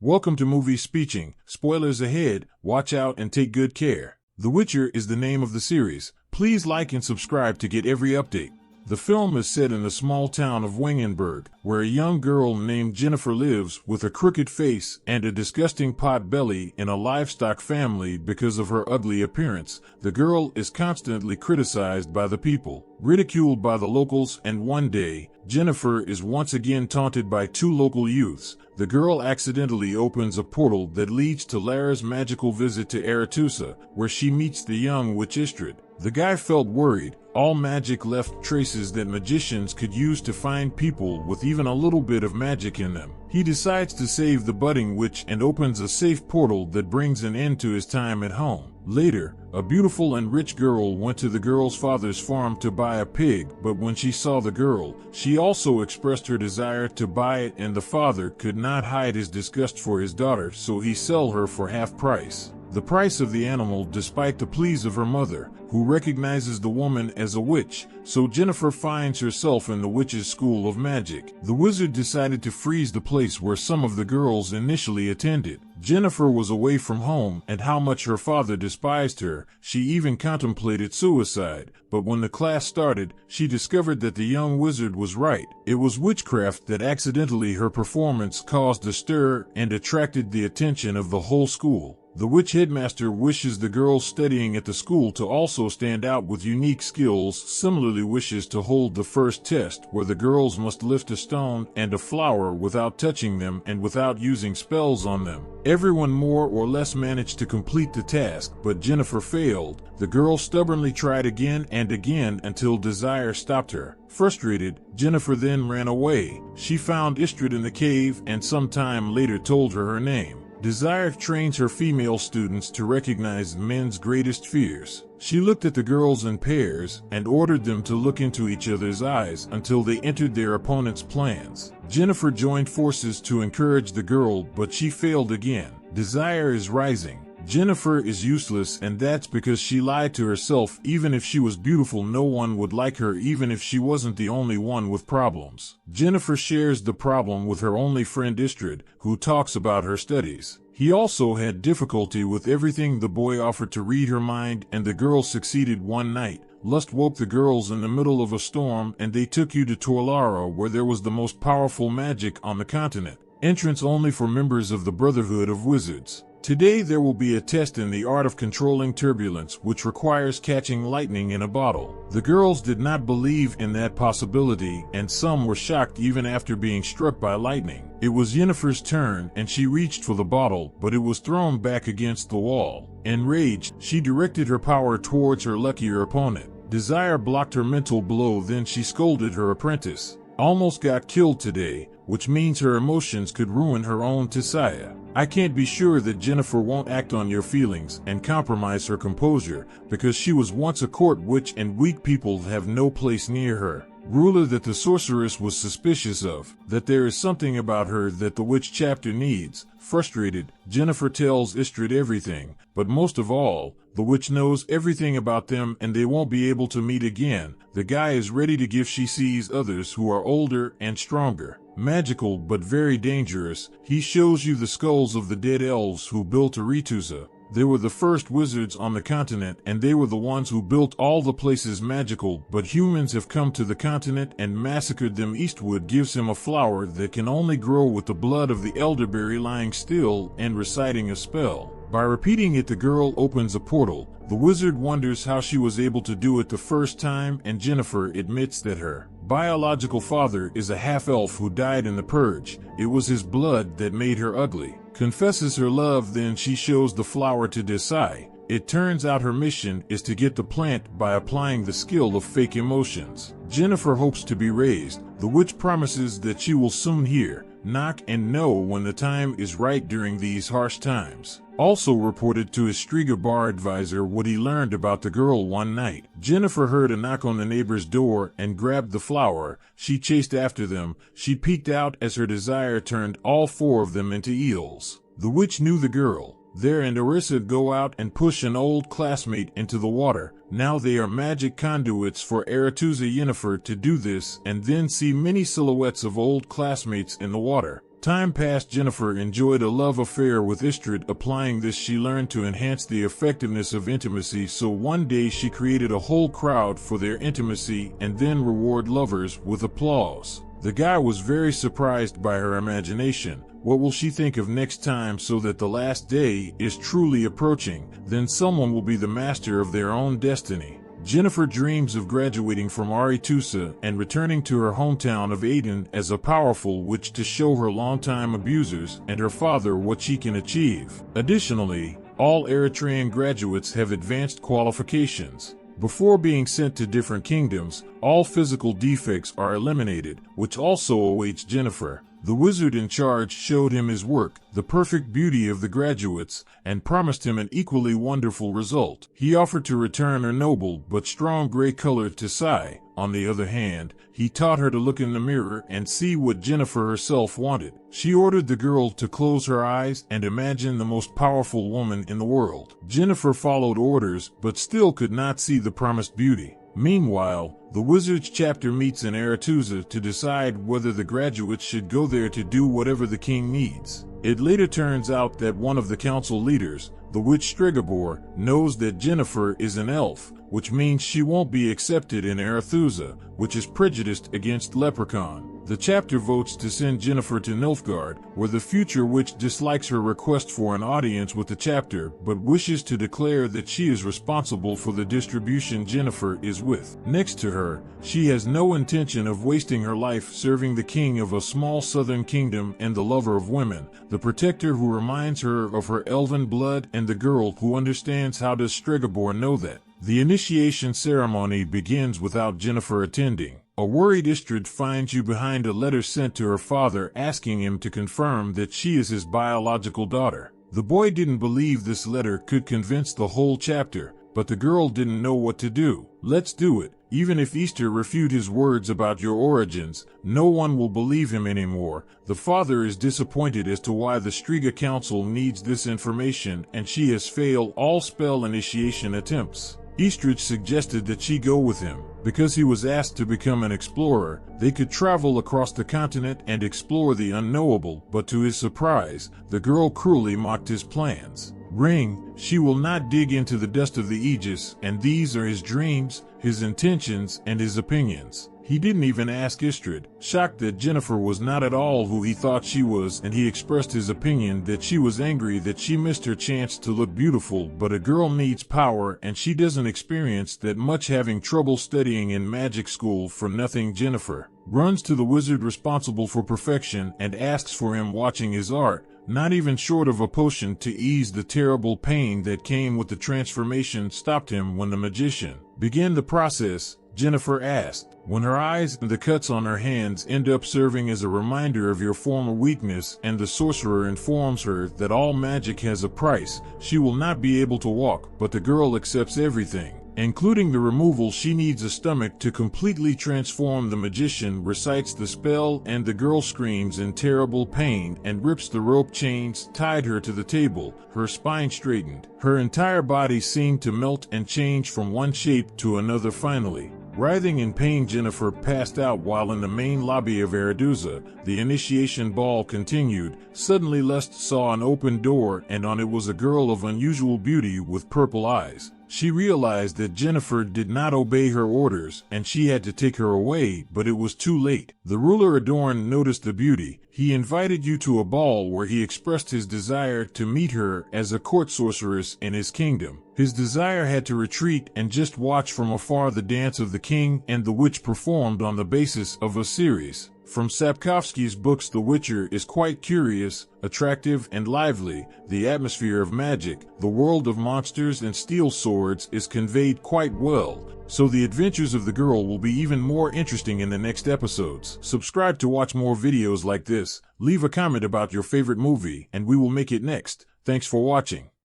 Welcome to Movie Speeching. Spoilers ahead, watch out and take good care. The Witcher is the name of the series. Please like and subscribe to get every update. The film is set in the small town of Wengenberg, where a young girl named Jennifer lives with a crooked face and a disgusting pot belly in a livestock family because of her ugly appearance. The girl is constantly criticized by the people, ridiculed by the locals, and one day, Jennifer is once again taunted by two local youths. The girl accidentally opens a portal that leads to Lara's magical visit to Aretusa, where she meets the young witch Istrid. The guy felt worried. All magic left traces that magicians could use to find people with even a little bit of magic in them. He decides to save the budding witch and opens a safe portal that brings an end to his time at home. Later, a beautiful and rich girl went to the girl's father's farm to buy a pig, but when she saw the girl, she also expressed her desire to buy it, and the father could not hide his disgust for his daughter, so he sold her for half price. The price of the animal, despite the pleas of her mother, who recognizes the woman as a witch, so Jennifer finds herself in the witch's school of magic. The wizard decided to freeze the place where some of the girls initially attended. Jennifer was away from home, and how much her father despised her. She even contemplated suicide, but when the class started, she discovered that the young wizard was right. It was witchcraft that accidentally her performance caused a stir and attracted the attention of the whole school. The witch headmaster wishes the girls studying at the school to also stand out with unique skills, similarly wishes to hold the first test where the girls must lift a stone and a flower without touching them and without using spells on them. Everyone more or less managed to complete the task, but Jennifer failed. The girl stubbornly tried again and again until desire stopped her. Frustrated, Jennifer then ran away. She found Istrid in the cave and some time later told her name. Desire trains her female students to recognize men's greatest fears. She looked at the girls in pairs and ordered them to look into each other's eyes until they entered their opponent's plans. Jennifer joined forces to encourage the girl, but she failed again. Desire is rising. Jennifer is useless, and that's because she lied to herself. Even if she was beautiful, no one would like her, even if she wasn't the only one with problems. Jennifer shares the problem with her only friend Istrid, who talks about her studies. He also had difficulty with everything the boy offered to read her mind, and the girl succeeded one night. Lust woke the girls in the middle of a storm, and they took you to Torlara, where there was the most powerful magic on the continent. Entrance only for members of the Brotherhood of Wizards. Today there will be a test in the art of controlling turbulence, which requires catching lightning in a bottle. The girls did not believe in that possibility, and some were shocked even after being struck by lightning. It was Jennifer's turn, and she reached for the bottle, but it was thrown back against the wall. Enraged, she directed her power towards her luckier opponent. Desire blocked her mental blow, then she scolded her apprentice. Almost got killed today, which means her emotions could ruin her own Tisaya. I can't be sure that Jennifer won't act on your feelings and compromise her composure, because she was once a court witch and weak people have no place near her. Ruler that the sorceress was suspicious of, that there is something about her that the witch chapter needs. Frustrated, Jennifer tells Istrid everything, but most of all, the witch knows everything about them and they won't be able to meet again. The guy is ready to give. She sees others who are older and stronger. Magical but very dangerous, he shows you the skulls of the dead elves who built Aretusa. They were the first wizards on the continent, and they were the ones who built all the places magical, but humans have come to the continent and massacred them. Eastwood gives him a flower that can only grow with the blood of the elderberry lying still and reciting a spell. By repeating it, the girl opens a portal. The wizard wonders how she was able to do it the first time, and Jennifer admits that her biological father is a half-elf who died in the purge. It was his blood that made her ugly. Confesses her love, then she shows the flower to Desai. It turns out her mission is to get the plant by applying the skill of fake emotions. Jennifer hopes to be raised. The witch promises that she will soon hear, knock, and know when the time is right during these harsh times. Also reported to his Striga bar advisor what he learned about the girl one night. Jennifer heard a knock on the neighbor's door and grabbed the flower. She chased after them. She peeked out as her desire turned all four of them into eels. The witch knew the girl. There and Orissa go out and push an old classmate into the water. Now they are magic conduits for Aretusa Yennefer to do this, and then see many silhouettes of old classmates in the water. Time passed. Jennifer enjoyed a love affair with Istrid. Applying this, she learned to enhance the effectiveness of intimacy, so one day she created a whole crowd for their intimacy and then reward lovers with applause. The guy was very surprised by her imagination. What will she think of next time, so that the last day is truly approaching? Then someone will be the master of their own destiny. Jennifer dreams of graduating from Aretusa and returning to her hometown of Aden as a powerful witch to show her longtime abusers and her father what she can achieve. Additionally, all Eritrean graduates have advanced qualifications. Before being sent to different kingdoms, all physical defects are eliminated, which also awaits Jennifer. The wizard in charge showed him his work, the perfect beauty of the graduates, and promised him an equally wonderful result. He offered to return her noble but strong gray color to Sai. On the other hand, he taught her to look in the mirror and see what Jennifer herself wanted. She ordered the girl to close her eyes and imagine the most powerful woman in the world. Jennifer followed orders but still could not see the promised beauty. Meanwhile, the wizard's chapter meets in Aretusa to decide whether the graduates should go there to do whatever the king needs. It later turns out that one of the council leaders, the witch Strigobor, knows that Jennifer is an elf, which means she won't be accepted in Arethusa, which is prejudiced against Leprechaun. The chapter votes to send Jennifer to Nilfgaard, where the future witch dislikes her request for an audience with the chapter, but wishes to declare that she is responsible for the distribution Jennifer is with. Next to her, she has no intention of wasting her life serving the king of a small southern kingdom and the lover of women, the protector who reminds her of her elven blood, and the girl who understands. How does Strigobor know that? The initiation ceremony begins without Jennifer attending. A worried Istrid finds you behind a letter sent to her father asking him to confirm that she is his biological daughter. The boy didn't believe this letter could convince the whole chapter, but the girl didn't know what to do. Let's do it. Even if Easter refute his words about your origins, no one will believe him anymore. The father is disappointed as to why the Striga Council needs this information, and she has failed all spell initiation attempts. Eastridge suggested that she go with him. Because he was asked to become an explorer, they could travel across the continent and explore the unknowable, but to his surprise, the girl cruelly mocked his plans. Ring, she will not dig into the dust of the Aegis, and these are his dreams, his intentions, and his opinions. He didn't even ask Istrid, shocked that Jennifer was not at all who he thought she was, and he expressed his opinion that she was angry that she missed her chance to look beautiful, but a girl needs power and she doesn't experience that much, having trouble studying in magic school for nothing. Jennifer runs to the wizard responsible for perfection and asks for him watching his art, not even short of a potion to ease the terrible pain that came with the transformation stopped him when the magician began the process. Jennifer asked, when her eyes and the cuts on her hands end up serving as a reminder of your former weakness, and the sorcerer informs her that all magic has a price, she will not be able to walk, but the girl accepts everything, including the removal. She needs a stomach to completely transform. The magician recites the spell and the girl screams in terrible pain and rips the rope chains tied her to the table. Her spine straightened. Her entire body seemed to melt and change from one shape to another. Finally, writhing in pain, Jennifer passed out while in the main lobby of Aretusa. The initiation ball continued. Suddenly Lust saw an open door, and on it was a girl of unusual beauty with purple eyes. She realized that Jennifer did not obey her orders, and she had to take her away, but it was too late. The ruler Adorn noticed the beauty. He invited you to a ball where he expressed his desire to meet her as a court sorceress in his kingdom. His desire had to retreat and just watch from afar the dance of the king and the witch performed on the basis of a series. From Sapkowski's books, The Witcher is quite curious, attractive, and lively. The atmosphere of magic, the world of monsters and steel swords is conveyed quite well, so the adventures of the girl will be even more interesting in the next episodes. Subscribe to watch more videos like this, leave a comment about your favorite movie, and we will make it next. Thanks for watching.